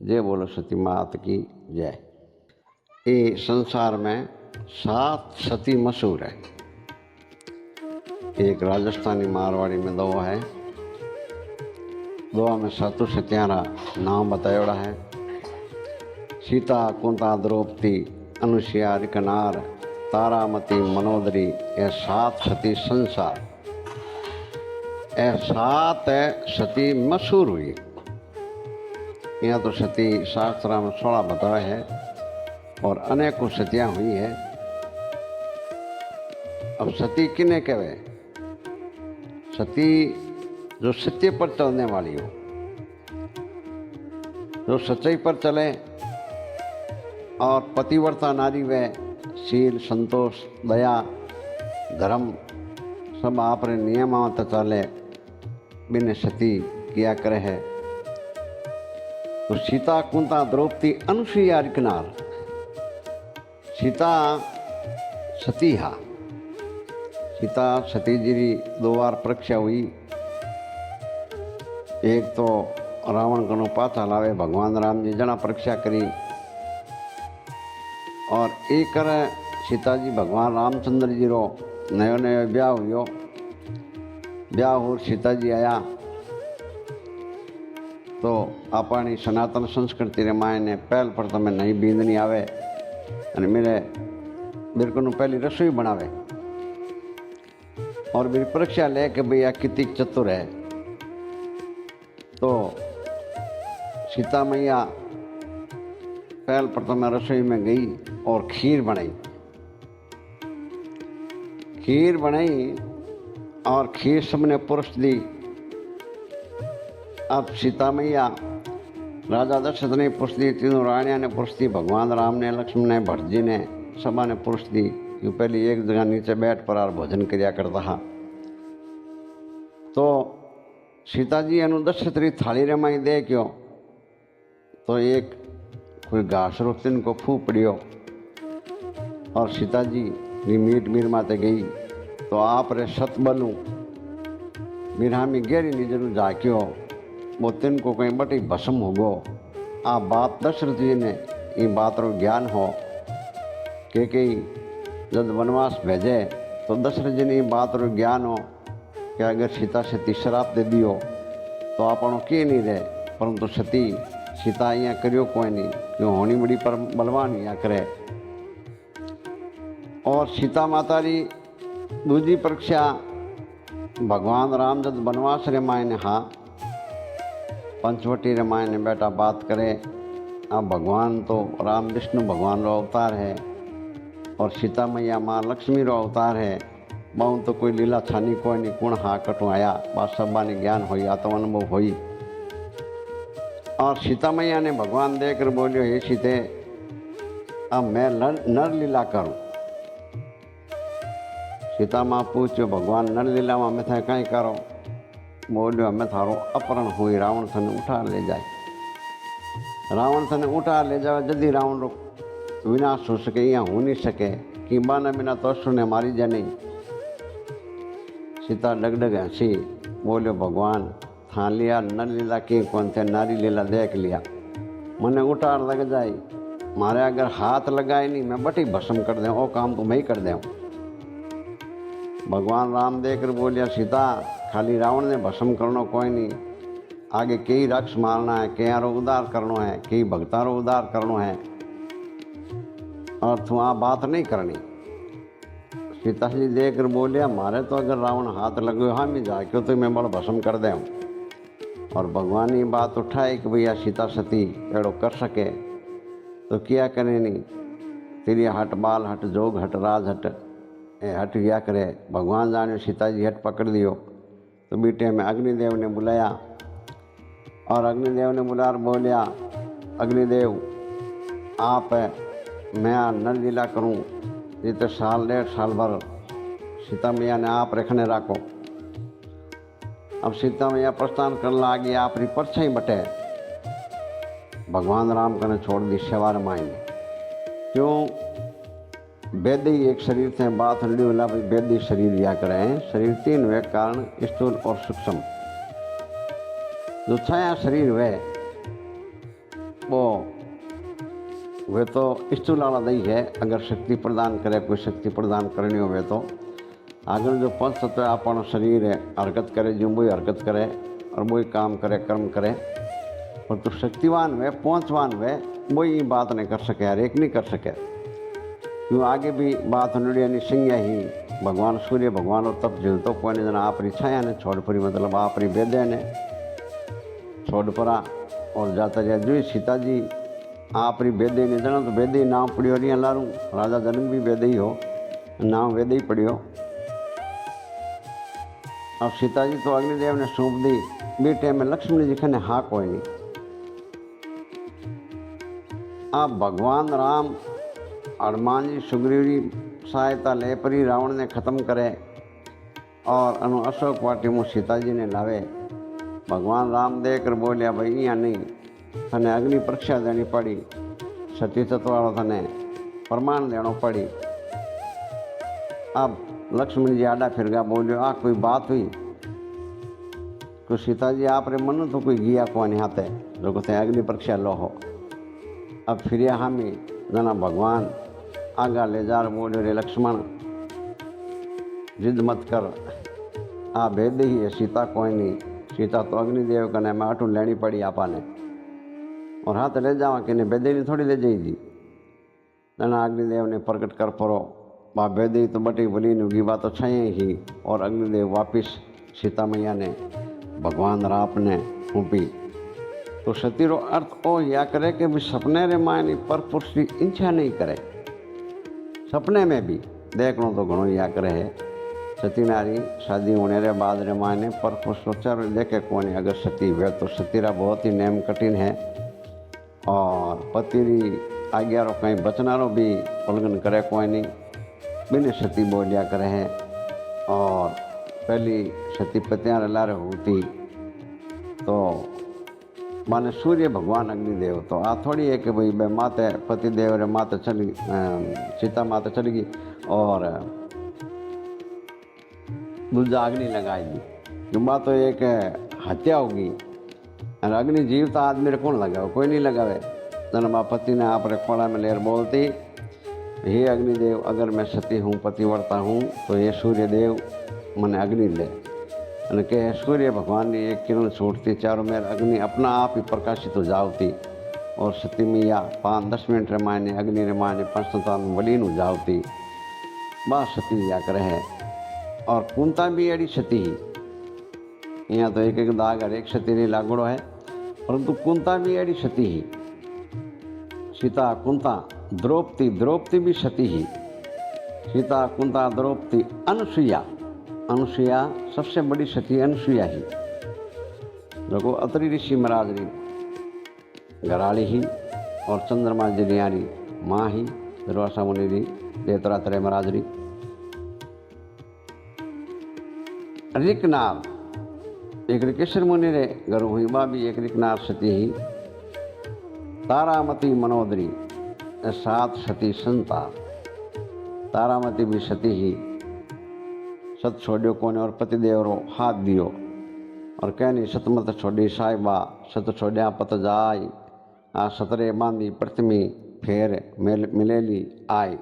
जय बोलो सती मात की जय। ये संसार में 7 सती मशहूर है। एक राजस्थानी मारवाड़ी में दो है, दो में सातु सत्यारा नाम बतायोड़ा है। सीता, कुंता, द्रौपदी, अनुसुईया, रिकनार, तारामती, मनोदरी, ये 7 सती संसार, ये 7 सती मशहूर हुई। यहाँ तो सती शास्त्र में 16 बताया है और अनेकों सतियाँ हुई है। अब सती किन्हें कहवे? सती जो सत्य पर चलने वाली हो, जो सच्चाई पर चले और पतिव्रता नारी व शील, संतोष, दया, धर्म सब आपने नियमां तो चले, बिन सती किया करे है। तो सीता, कुंता, द्रौपदी, अनुसुईया, रिकनार। सीता सती हा। सीता सती जी की 2 बार परीक्षा हुई। एक तो रावण कनो पाछा लावे भगवान राम जी जना परीक्षा करी, और एक करे सीता जी भगवान रामचंद्र जी रो नयो नयो ब्याह हुयो। ब्याह हो सीता जी आया तो अपनी सनातन संस्कृति रे मायने पहल पर तमें नई बींदनी आवे और मेरे को पहली रसोई बनावे और मेरी परीक्षा ले कि भैया कितनी चतुर है। तो सीता मैया पहल प्रथम रसोई में गई और खीर बनाई। खीर बनाई और खीर सबने पुरुष दी। अब सीता मैया राजा दशरथ ने पुरुष दी, तीनों रानियाँ ने पुरुष दी, भगवान राम ने, लक्ष्मण ने, भरत जी ने, सबा ने पुरुष दी। यूँ पहले एक जगह नीचे बैठ पर और भोजन किया करता था। तो सीता जी अनु दशरथ री थाली रे माई दे क्यों तो एक कोई घास रो तिन को फू पड़ियो और सीता जी री मीट मीर माते गई। तो आप रे सत बनू मीरामी गेरी निजरू जाक्यो वो तिन को कहीं बटी भस्म हो गो। आ बात दशरथ जी ने ये बात रो ज्ञान हो कि जब वनवास भेजे तो दशरथ जी ने ये बात रो ज्ञान हो कि अगर सीता सती श्राप दे दियो तो आपनो के नहीं रहे, परंतु सती सीता यहाँ करियो कोई नहीं, क्यों होनी बड़ी पर बलवान यहाँ करे। और सीता माता री दूसरी परीक्षा भगवान राम जब वनवास रे मायने हाँ पंचवटी रे मायने बेटा बात करे। अब भगवान तो राम विष्णु भगवान रो अवतार है और सीता मैया माँ लक्ष्मी रो अवतार है। बहु तो कोई लीला छानी कोई नहीं, कुण हाँ कटू आया बात सबा ने ज्ञान हुई, आत्म अनुभव हुई। और सीता मैया ने भगवान देकर बोलियो, हे सीते अब मैं नर लीला करूं। सीता माँ पूछो भगवान नर लीला में मैं था कहीं करो? बोलियो मैं थारो अपहरण हुई, रावण थने उठा ले जाए। रावण थने उठा ले जाए, जल्दी रावण रो विनाश हो सके, यहाँ हो नहीं सके कि बाना बिना तो असुर ने मारी जा नहीं। सीता डगडग हंसी, बोलियो भगवान था लिया नर लीला के कौन थे, नारी लीला देख लिया, मने उठार लग जाए, मारे अगर हाथ लगाए नहीं मैं बटी भस्म कर दें, वो काम तो मैं ही कर दें। भगवान राम देकर बोलिया सीता खाली रावण ने भस्म करना कोई नहीं, आगे कई राक्षस मारना है, कई रो उद्धार करना है, कई भक्ता रो उद्धार करना है, और तू आ बात नहीं करनी। सीता जी देखकर बोलिया मारे तो अगर रावण हाथ लगे हाँ मैं जाके तो मैं बड़ा भस्म कर दें। और भगवान ये बात उठाई कि भैया सीता सती एड़ो कर सके तो क्या करे नहीं, तेरी हट बाल हट जोग हट राज हट ए हट गया करे। भगवान जाने सीता जी हट पकड़ दियो। तो बेटे में अग्निदेव ने बुलाया और अग्निदेव ने बुला बोलिया अग्निदेव आप मैं नर लीला करूं, ये तो साल 1.5 साल भर सीता मैया ने आप रखने राखो। अब सीता मैया प्रस्थान कर लागी, आप री परछाई बटे भगवान राम कने छोड़ दी सवार मायने। क्यों बेदी एक शरीर थे बात हल्दी वाला भाई बेदी शरीर या करें। शरीर 3 वे कारण स्थूल और सूक्ष्म। जो छाया शरीर वे वो वे तो स्थूल वाला दही है। अगर शक्ति प्रदान करे, कोई शक्ति प्रदान करनी हो तो आगे जो पंच तत्व है अपन शरीर है, हरकत करे जो वही हरकत करे और वही काम करे, कर्म करे। पर तो शक्तिवान वे, पहुँचवान वे, वही बात नहीं कर सके, हर एक नहीं कर सके। क्यों आगे भी बात नुड़िया संज्ञा ही भगवान सूर्य भगवान और तप जो तो कोई जना आपरी छाया ने छोड़ परी, मतलब आपरी बेदे ने छोड़ परा और जाता जाए जो सीता जी आपरी बेदे ने जना तो बेदे नाम पड़ियो रिया लारू। राजा जनक भी बेदे ही हो, नाम वेदे ही पड़ियो। अब सीता जी तो अग्निदेव ने सौंप दी। बी टाइम में लक्ष्मण जी खने हाँ कोई नहीं। अब भगवान राम हनुमान जी सुग्रीव जी सहायता ले परी रावण ने ख़त्म करे और अनु अशोक वाटी में सीता जी ने लावे। भगवान राम देकर बोलिया भाई यहाँ नहीं, थने अग्नि परीक्षा देनी पड़ी, सती तत्व वालों थने प्रमाण देना पड़ी। अब लक्ष्मण जी आडा फिर गया, बोलियो आ कोई बात हुई? तो सीता जी आप रे मन तो कोई गिया को नहीं हाथे जो कहते अग्नि परीक्षा लो हो। अब फिर हामी जना भगवान आगा ले जा रहे, बोलियो रे लक्ष्मण जिद मत कर, आ भेद ही है, सीता कोई नहीं। सीता तो अग्निदेव कने मैं अटू लेनी पड़ी आपा ने और हाथ ले जावा कि बेदे थोड़ी ले जाएगी। जना अग्निदेव ने प्रकट कर परो बा बेदे तो बटी बोली नुगी बात तो छे ही। और अग्निदेव वापिस सीता मैया ने भगवान राम ने सौंपी। तो सती रो अर्थ ओ या करे कि भी सपने रे मायनी पर पुरुष की इच्छा नहीं करे, सपने में भी देख लो तो घणो या करे है। सती नारी शादी होने रे बाद रे मायने पर पुरुष सोचार देखे कौन। अगर सती वे तो सतीरा बहुत ही नेम कठिन है और पति री आज्ञा रो कहीं बचनारो भी उल्लंघन करे कोई नहीं, बिने सती बोलिया करे है। और पहली सती पतियाँ लारे होती तो माने सूर्य भगवान अग्निदेव। तो आ थोड़ी है कि भाई बे माते पतिदेव रे माते चली, सीता माते चली गई और दूजा अग्नि लगाएगी। जो बात तो एक हत्या होगी और अग्नि जीवता आदमी रे कौन लगावे? कोई नहीं लगावे। जन्मा पति ने आप रे खोला में लेर बोलती, हे अग्निदेव अगर मैं सती हूँ, पतिव्रता हूँ, तो ये सूर्य देव मने अग्नि ले। અને કે सूर्य भगवान ने एक किरण छोड़ती, चारों मेर अग्नि अपना आप ही प्रकाशित हो जाती और सती मैया 5-10 मिनट रे मायने अग्नि रे मायने पंचतत्व में वलीन हो जाती। बस सती जा कर है। और कुंता भी अड़ी सती ही, यहाँ तो एक एक दाग हर एक सती ने लागड़ो है, परंतु कुंता भी अड़ी सती ही। सीता कुंता द्रौपदी, द्रौपदी भी सती ही। सीता कुंता द्रौपदी अनुसुईया, अनुसुईया सबसे बड़ी सती अनुसुईया ही। देखो अत्रि ऋषि महाराज री घराली ही और चंद्रमा जी न्यारी माँ ही, दुर्वासा मुनि री देवत्रात्रेय महाराज री। ऋकनार एक ऋकेश्वर मुनि रे घरों हुई, बा भी एक ऋकनार सती ही। तारामती मनोदरी 7 सती संता। तारामती भी सती ही। सत छोड़ियो कोने और पतिदेव रो हाथ दियो और कहनी सतमत छोड़ी साहिबा, सत छोड़िया पत जाय। आ सतरे बांधी प्रथमी फेर मिलेली आई।